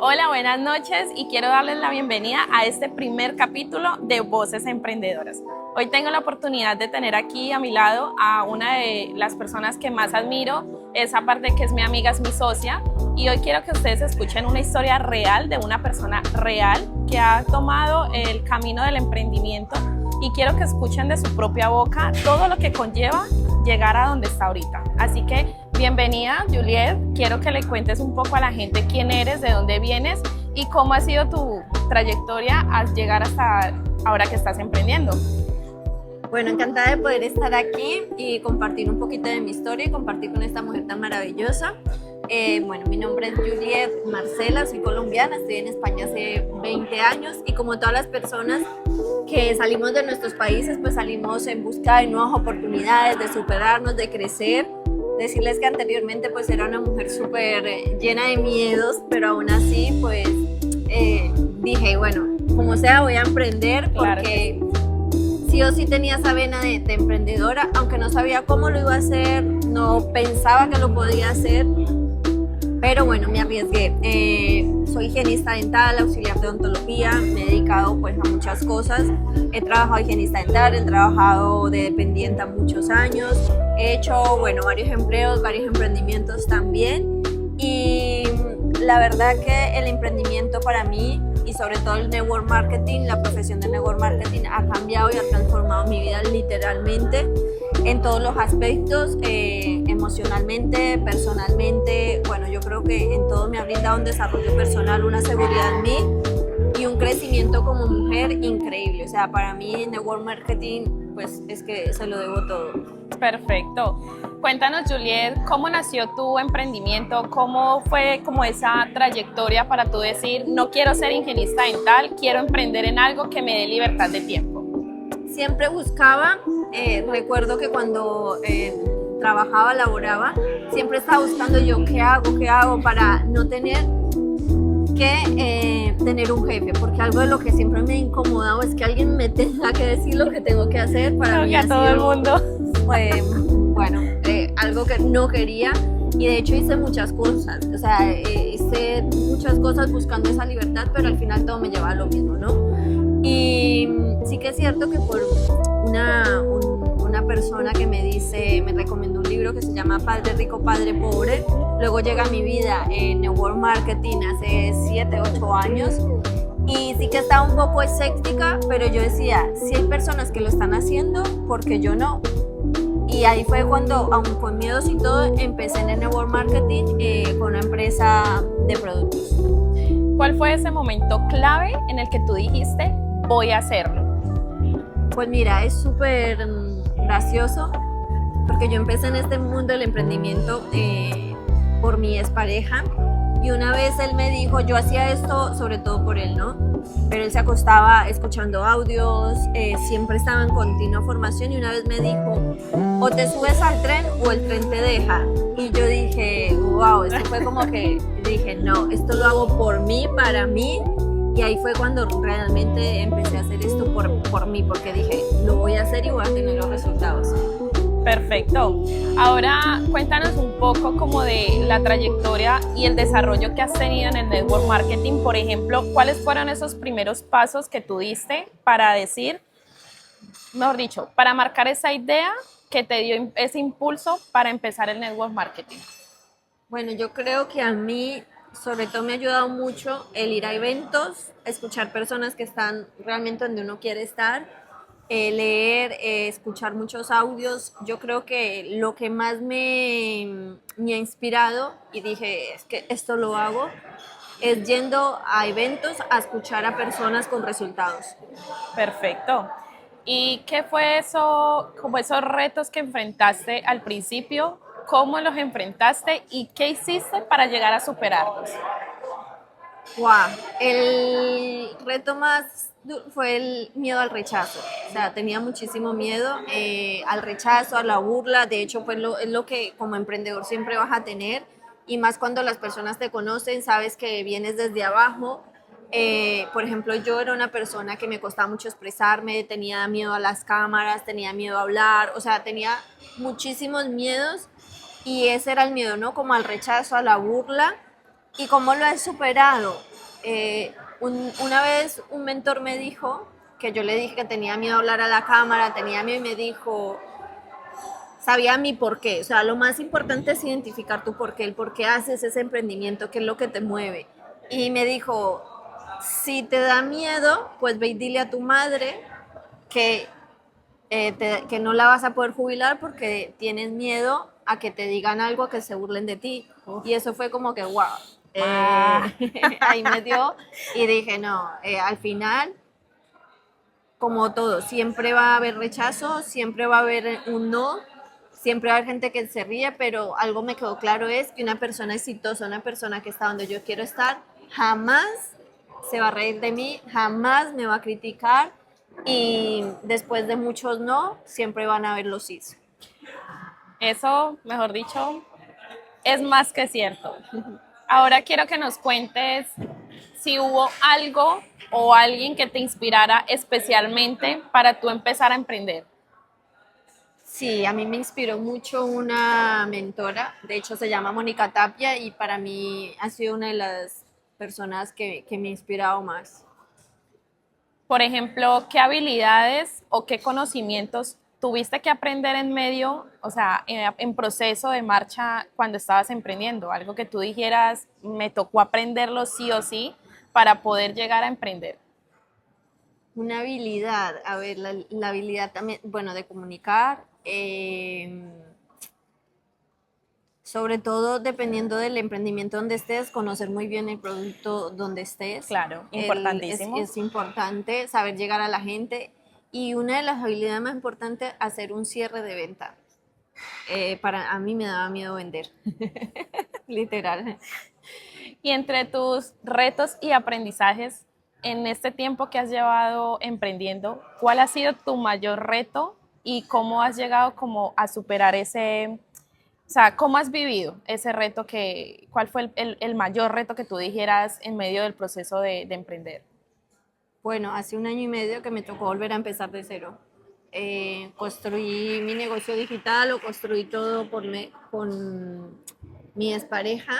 Hola, buenas noches y quiero darles la bienvenida a este primer capítulo de Voces Emprendedoras. Hoy tengo la oportunidad de tener aquí a mi lado a una de las personas que más admiro, esa parte que es mi amiga, es mi socia, y hoy quiero que ustedes escuchen una historia real de una persona real que ha tomado el camino del emprendimiento y quiero que escuchen de su propia boca todo lo que conlleva llegar a donde está ahorita. Así que bienvenida, Juliet. Quiero que le cuentes un poco a la gente quién eres, de dónde vienes y cómo ha sido tu trayectoria al llegar hasta ahora que estás emprendiendo. Bueno, encantada de poder estar aquí y compartir un poquito de mi historia y compartir con esta mujer tan maravillosa. Bueno, mi nombre es Juliet Marcela, soy colombiana, estoy en España hace 20 años y como todas las personas que salimos de nuestros países, pues salimos en busca de nuevas oportunidades, de superarnos, de crecer. Decirles que anteriormente pues era una mujer súper llena de miedos, pero aún así pues dije, bueno, como sea voy a emprender porque sí o sí tenía esa vena de emprendedora, aunque no sabía cómo lo iba a hacer, no pensaba que lo podía hacer, pero bueno, me arriesgué. Soy higienista dental, auxiliar de odontología, me he dedicado pues a muchas cosas. He trabajado de higienista dental, he trabajado de dependiente muchos años, he hecho bueno, varios empleos, varios emprendimientos también y la verdad que el emprendimiento para mí y sobre todo el network marketing, la profesión de network marketing ha cambiado y ha transformado mi vida literalmente en todos los aspectos, emocionalmente, personalmente. Bueno, yo creo que en todo me ha brindado un desarrollo personal, una seguridad en mí y un crecimiento como mujer increíble. O sea, para mí network marketing pues es que se lo debo todo. Perfecto. Cuéntanos, Juliet, ¿cómo nació tu emprendimiento? ¿Cómo fue como esa trayectoria para tú decir, no quiero ser higienista dental, quiero emprender en algo que me dé libertad de tiempo? Siempre buscaba, recuerdo que cuando trabajaba, laboraba, siempre estaba buscando yo qué hago para no tener que tener un jefe, porque algo de lo que siempre me ha incomodado es que alguien me tenga que decir lo que tengo que hacer. Para mí a todo el mundo. Bueno, algo que no quería y de hecho hice muchas cosas, o sea, hice muchas cosas buscando esa libertad, pero al final todo me lleva a lo mismo, ¿no? Y sí que es cierto que por una persona que me recomendó un libro que se llama Padre Rico, Padre Pobre, luego llega a mi vida en network marketing hace 7, 8 años y sí que estaba un poco escéptica, pero yo decía, si hay personas que lo están haciendo, ¿por qué yo no? Y ahí fue cuando, aun con miedos y todo, empecé en el network marketing con una empresa de productos. ¿Cuál fue ese momento clave en el que tú dijiste, voy a hacerlo? Pues mira, es súper gracioso porque yo empecé en este mundo del emprendimiento por mi expareja y una vez él me dijo, yo hacía esto sobre todo por él, ¿no? Pero él se acostaba escuchando audios, siempre estaba en continua formación y una vez me dijo, o te subes al tren o el tren te deja. Y yo dije, wow, esto fue como que dije, no, esto lo hago por mí, para mí. Y ahí fue cuando realmente empecé a hacer esto por mí, porque dije, lo voy a hacer y voy a tener los resultados. Perfecto. Ahora cuéntanos un poco como de la trayectoria y el desarrollo que has tenido en el network marketing. Por ejemplo, ¿cuáles fueron esos primeros pasos que tú diste para decir, mejor dicho, para marcar esa idea que te dio ese impulso para empezar el network marketing? Bueno, yo creo que a mí sobre todo me ha ayudado mucho el ir a eventos, escuchar personas que están realmente donde uno quiere estar, leer, escuchar muchos audios. Yo creo que lo que más me ha inspirado y dije, es que esto lo hago, es yendo a eventos a escuchar a personas con resultados. Perfecto. ¿Y qué fue eso, como esos retos que enfrentaste al principio? ¿Cómo los enfrentaste y qué hiciste para llegar a superarlos? Wow, el reto más fue el miedo al rechazo. O sea, tenía muchísimo miedo al rechazo, a la burla. De hecho, pues es lo que como emprendedor siempre vas a tener. Y más cuando las personas te conocen, sabes que vienes desde abajo. Por ejemplo, yo era una persona que me costaba mucho expresarme, tenía miedo a las cámaras, tenía miedo a hablar, o sea, tenía muchísimos miedos y ese era el miedo, ¿no? Como al rechazo, a la burla. ¿Y cómo lo he superado? Una vez un mentor me dijo, que yo le dije que tenía miedo a hablar a la cámara, tenía miedo y me dijo, sabía mi por qué. O sea, lo más importante es identificar tu por qué, el por qué haces ese emprendimiento, qué es lo que te mueve. Y me dijo, si te da miedo, pues ve y dile a tu madre que, que no la vas a poder jubilar porque tienes miedo a que te digan algo, a que se burlen de ti. Y eso fue como que, wow. Ahí me dio y dije, no, al final, como todo, siempre va a haber rechazo, siempre va a haber un no, siempre va a haber gente que se ríe, pero algo me quedó claro es que una persona exitosa, una persona que está donde yo quiero estar, jamás se va a reír de mí, jamás me va a criticar y después de muchos no, siempre van a haber los sí. Eso, mejor dicho, es más que cierto. Ahora quiero que nos cuentes si hubo algo o alguien que te inspirara especialmente para tú empezar a emprender. Sí, a mí me inspiró mucho una mentora, de hecho se llama Mónica Tapia y para mí ha sido una de las personas que me ha inspirado más. Por ejemplo, ¿qué habilidades o qué conocimientos tuviste que aprender en medio, o sea, en proceso de marcha cuando estabas emprendiendo? Algo que tú dijeras, me tocó aprenderlo sí o sí para poder llegar a emprender. Una habilidad, a ver, la habilidad también, bueno, de comunicar, sobre todo dependiendo del emprendimiento donde estés, conocer muy bien el producto donde estés. Claro, importantísimo. Es importante saber llegar a la gente y una de las habilidades más importantes, hacer un cierre de venta. Para a mí me daba miedo vender, literal. Y entre tus retos y aprendizajes en este tiempo que has llevado emprendiendo, ¿cuál ha sido tu mayor reto y cómo has llegado como a superar ese, o sea, cómo has vivido ese reto cuál fue el mayor reto que tú dijeras en medio del proceso de emprender? Bueno, hace un año y medio que me tocó volver a empezar de cero. Construí mi negocio digital, lo construí todo con mi expareja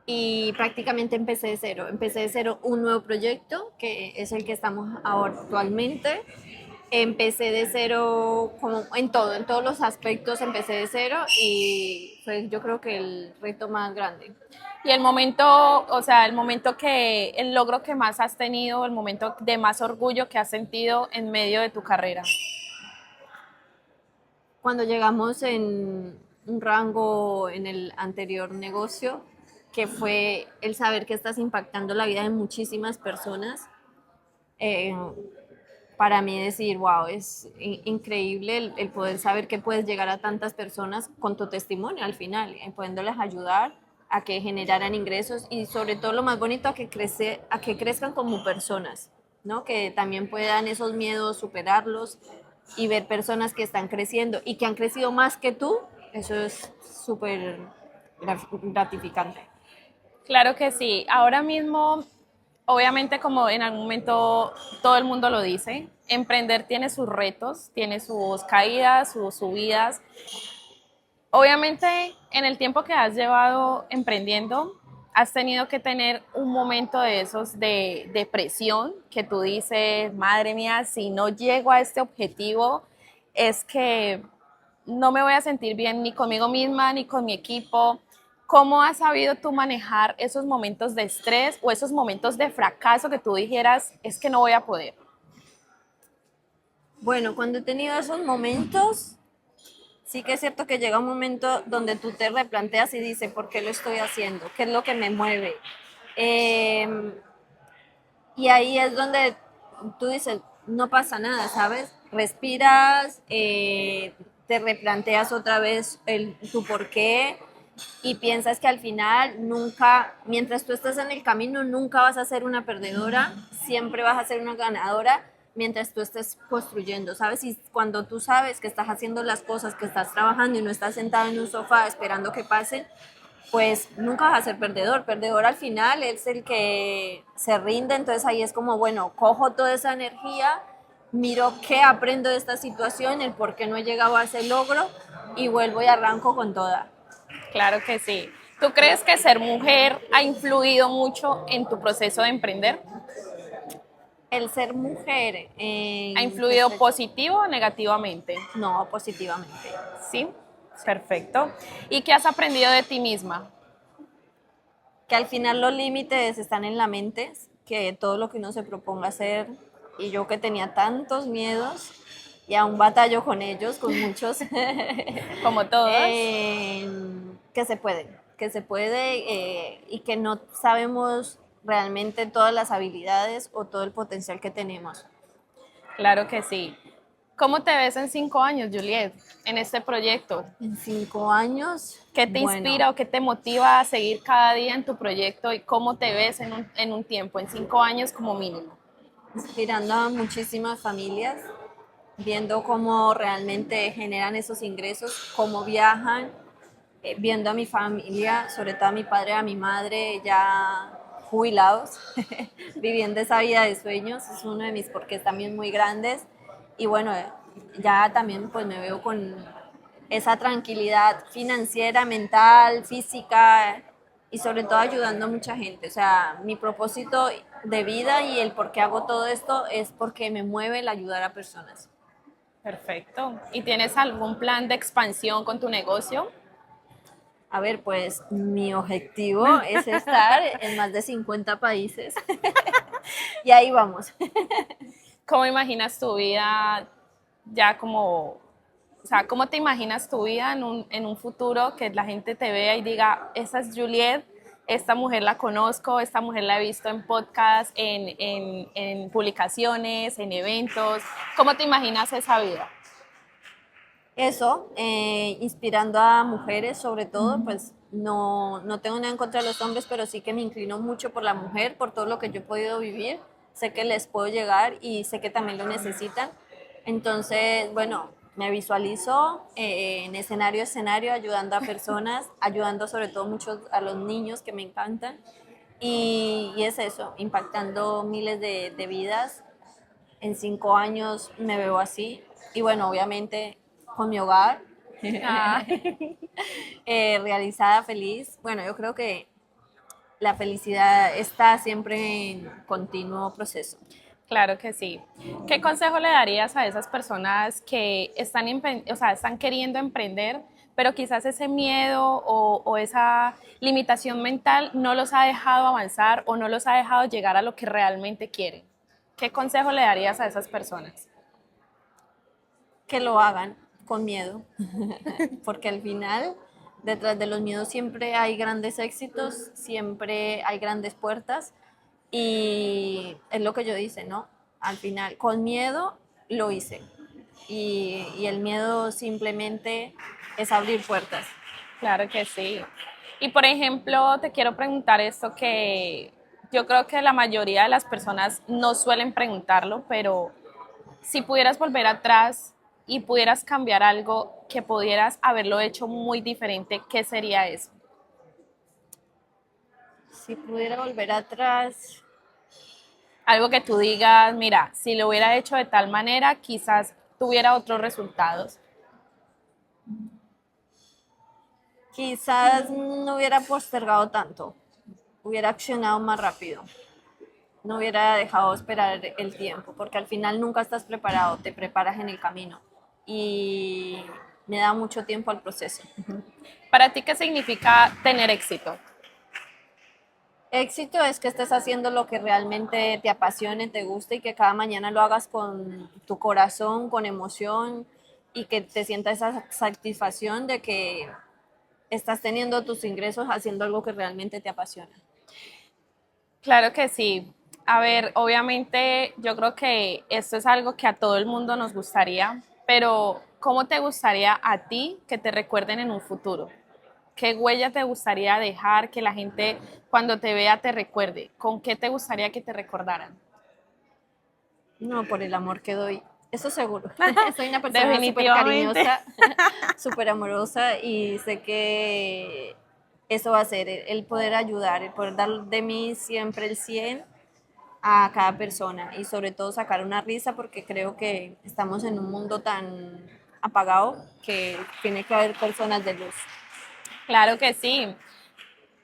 y prácticamente empecé de cero. Empecé de cero un nuevo proyecto, que es el que estamos ahora actualmente. Empecé de cero como en todos los aspectos empecé de cero y fue yo creo que el reto más grande. Y el momento, o sea, el logro que más has tenido, el momento de más orgullo que has sentido en medio de tu carrera. Cuando llegamos en un rango en el anterior negocio, que fue el saber que estás impactando la vida de muchísimas personas, eh, para mí decir, wow, es increíble el poder saber que puedes llegar a tantas personas con tu testimonio al final, pudiéndoles ayudar a que generaran ingresos y sobre todo lo más bonito, a que crezcan como personas, ¿no? Que también puedan esos miedos superarlos y ver personas que están creciendo y que han crecido más que tú, eso es súper gratificante. Claro que sí. Ahora mismo, obviamente como en algún momento todo el mundo lo dice, emprender tiene sus retos, tiene sus caídas, sus subidas. Obviamente en el tiempo que has llevado emprendiendo, has tenido que tener un momento de esos de depresión, que tú dices, madre mía, si no llego a este objetivo, es que no me voy a sentir bien ni conmigo misma ni con mi equipo. ¿Cómo has sabido tú manejar esos momentos de estrés o esos momentos de fracaso que tú dijeras, es que no voy a poder? Bueno, cuando he tenido esos momentos, sí que es cierto que llega un momento donde tú te replanteas y dices, ¿por qué lo estoy haciendo? ¿Qué es lo que me mueve? Eh, y ahí es donde tú dices, no pasa nada, ¿sabes? Respiras, te replanteas otra vez tu por qué y piensas que al final nunca, mientras tú estás en el camino, nunca vas a ser una perdedora, siempre vas a ser una ganadora mientras tú estés construyendo, ¿sabes? Y cuando tú sabes que estás haciendo las cosas, que estás trabajando y no estás sentado en un sofá esperando que pasen, pues nunca vas a ser perdedor. Perdedor al final es el que se rinde, entonces ahí es como, bueno, cojo toda esa energía, miro qué aprendo de esta situación, el por qué no he llegado a ese logro y vuelvo y arranco con toda. Claro que sí. ¿Tú crees que ser mujer ha influido mucho en tu proceso de emprender? El ser mujer, ¿Ha ¿en qué influido aspecto? positivo o negativamente? No, positivamente. Sí, perfecto. ¿Y qué has aprendido de ti misma? Que al final los límites están en la mente, que todo lo que uno se proponga hacer, y yo que tenía tantos miedos y aún batallo con ellos, con muchos, Como todas. que se puede y que no sabemos realmente todas las habilidades o todo el potencial que tenemos. Claro que sí. ¿Cómo te ves en 5 años, Juliet, en este proyecto? En 5 años, ¿Qué te bueno, inspira o qué te motiva a seguir cada día en tu proyecto y cómo te ves en un tiempo, en 5 años como mínimo? inspirando a muchísimas familias, viendo cómo realmente generan esos ingresos, cómo viajan, viendo a mi familia, sobre todo a mi padre y a mi madre ya jubilados, viviendo esa vida de sueños, es uno de mis porqués también muy grandes. Y bueno, ya también pues me veo con esa tranquilidad financiera, mental, física y sobre todo ayudando a mucha gente. O sea, mi propósito de vida y el por qué hago todo esto es porque me mueve el ayudar a personas. Perfecto. ¿Y tienes algún plan de expansión con tu negocio? A ver, pues mi objetivo es estar en más de 50 países y ahí vamos. ¿Cómo imaginas tu vida ya como, o sea, cómo te imaginas tu vida en un futuro que la gente te vea y diga, esa es Juliet, esta mujer la conozco, esta mujer la he visto en podcast, en publicaciones, en eventos? ¿Cómo te imaginas esa vida? Eso, inspirando a mujeres sobre todo, pues no tengo nada en contra de los hombres, pero sí que me inclino mucho por la mujer, por todo lo que yo he podido vivir. Sé que les puedo llegar y sé que también lo necesitan. Entonces, bueno, me visualizo en escenario a escenario, ayudando a personas, ayudando sobre todo mucho a los niños que me encantan. Y es eso, impactando miles de vidas. En 5 años me veo así. Y bueno, obviamente con mi hogar, Ah, realizada, feliz. Bueno, yo creo que la felicidad está siempre en continuo proceso. claro que sí. ¿Qué consejo le darías a esas personas que están, o sea, están queriendo emprender, pero quizás ese miedo o esa limitación mental no los ha dejado avanzar o no los ha dejado llegar a lo que realmente quieren? ¿Qué consejo le darías a esas personas? Que lo hagan con miedo, porque al final, detrás de los miedos siempre hay grandes éxitos, siempre hay grandes puertas y es lo que yo dice, ¿no? Al final, con miedo lo hice y el miedo simplemente es abrir puertas. Claro que sí. Y por ejemplo, te quiero preguntar esto que yo creo que la mayoría de las personas no suelen preguntarlo, pero si pudieras volver atrás y pudieras cambiar algo que pudieras haberlo hecho muy diferente, ¿qué sería eso? Si pudiera volver atrás, Algo que tú digas, mira, si lo hubiera hecho de tal manera, quizás tuviera otros resultados. quizás no hubiera postergado tanto, hubiera accionado más rápido, no hubiera dejado esperar el tiempo, porque al final nunca estás preparado, te preparas en el camino y me da mucho tiempo al proceso. Para ti, ¿qué significa tener éxito? Éxito es que estés haciendo lo que realmente te apasione, te guste y que cada mañana lo hagas con tu corazón, con emoción y que te sientas esa satisfacción de que estás teniendo tus ingresos haciendo algo que realmente te apasiona. Claro que sí. A ver, obviamente yo creo que esto es algo que a todo el mundo nos gustaría, pero ¿cómo te gustaría a ti que te recuerden en un futuro? ¿Qué huella te gustaría dejar que la gente cuando te vea te recuerde? ¿Con qué te gustaría que te recordaran? No, por el amor que doy. Eso seguro. Soy una persona súper Definitivamente. cariñosa, súper amorosa y sé que eso va a ser el poder ayudar, el poder dar de mí siempre el 100 a cada persona y sobre todo sacar una risa porque creo que estamos en un mundo tan apagado que tiene que haber personas de luz. Claro que sí.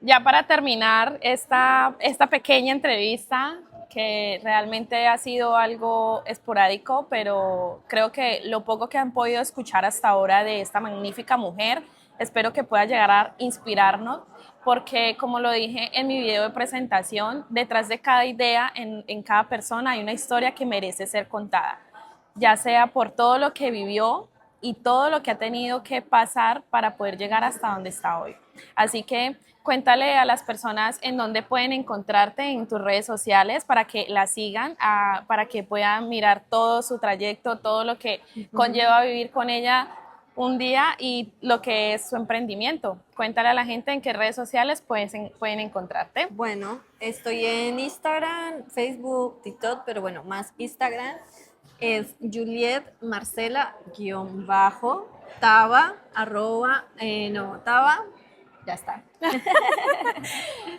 Ya para terminar esta pequeña entrevista, que realmente ha sido algo esporádico, pero creo que lo poco que han podido escuchar hasta ahora de esta magnífica mujer, espero que pueda llegar a inspirarnos, porque como lo dije en mi video de presentación, detrás de cada idea, en cada persona hay una historia que merece ser contada, ya sea por todo lo que vivió y todo lo que ha tenido que pasar para poder llegar hasta donde está hoy. Así que cuéntale a las personas en dónde pueden encontrarte en tus redes sociales para que la sigan, para que puedan mirar todo su trayecto, todo lo que conlleva vivir con ella un día y lo que es su emprendimiento. Cuéntale a la gente en qué redes sociales pueden encontrarte. Bueno, estoy en Instagram, Facebook, TikTok, pero bueno, más Instagram. Es Juliet Marcela guión bajo Taba arroba no Taba, ya está.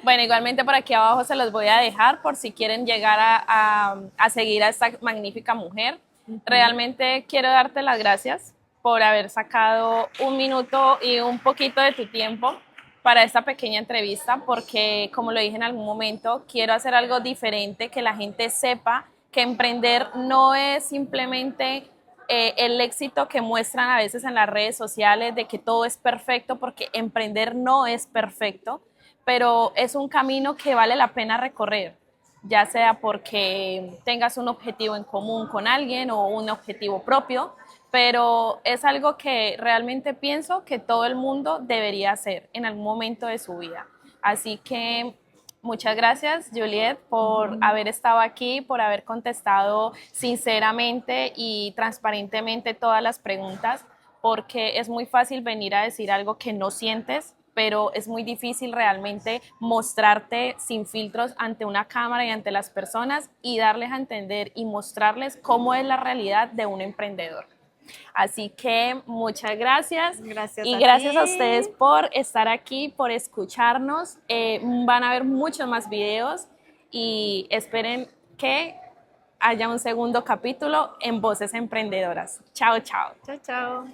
Bueno, igualmente por aquí abajo se los voy a dejar por si quieren llegar a seguir a esta magnífica mujer. Realmente quiero darte las gracias por haber sacado un minuto y un poquito de tu tiempo para esta pequeña entrevista, porque como lo dije en algún momento, quiero hacer algo diferente, que la gente sepa que emprender no es simplemente el éxito que muestran a veces en las redes sociales de que todo es perfecto, porque emprender no es perfecto, pero es un camino que vale la pena recorrer, ya sea porque tengas un objetivo en común con alguien o un objetivo propio, pero es algo que realmente pienso que todo el mundo debería hacer en algún momento de su vida. Así que muchas gracias, Juliet, por haber estado aquí, por haber contestado sinceramente y transparentemente todas las preguntas, porque es muy fácil venir a decir algo que no sientes, pero es muy difícil realmente mostrarte sin filtros ante una cámara y ante las personas y darles a entender y mostrarles cómo es la realidad de un emprendedor. Así que muchas gracias. Gracias Y a gracias a ti. ustedes por estar aquí, por escucharnos. Van a haber muchos más videos y esperen que haya un segundo capítulo en Voces Emprendedoras. Chao, chao. Chao, chao.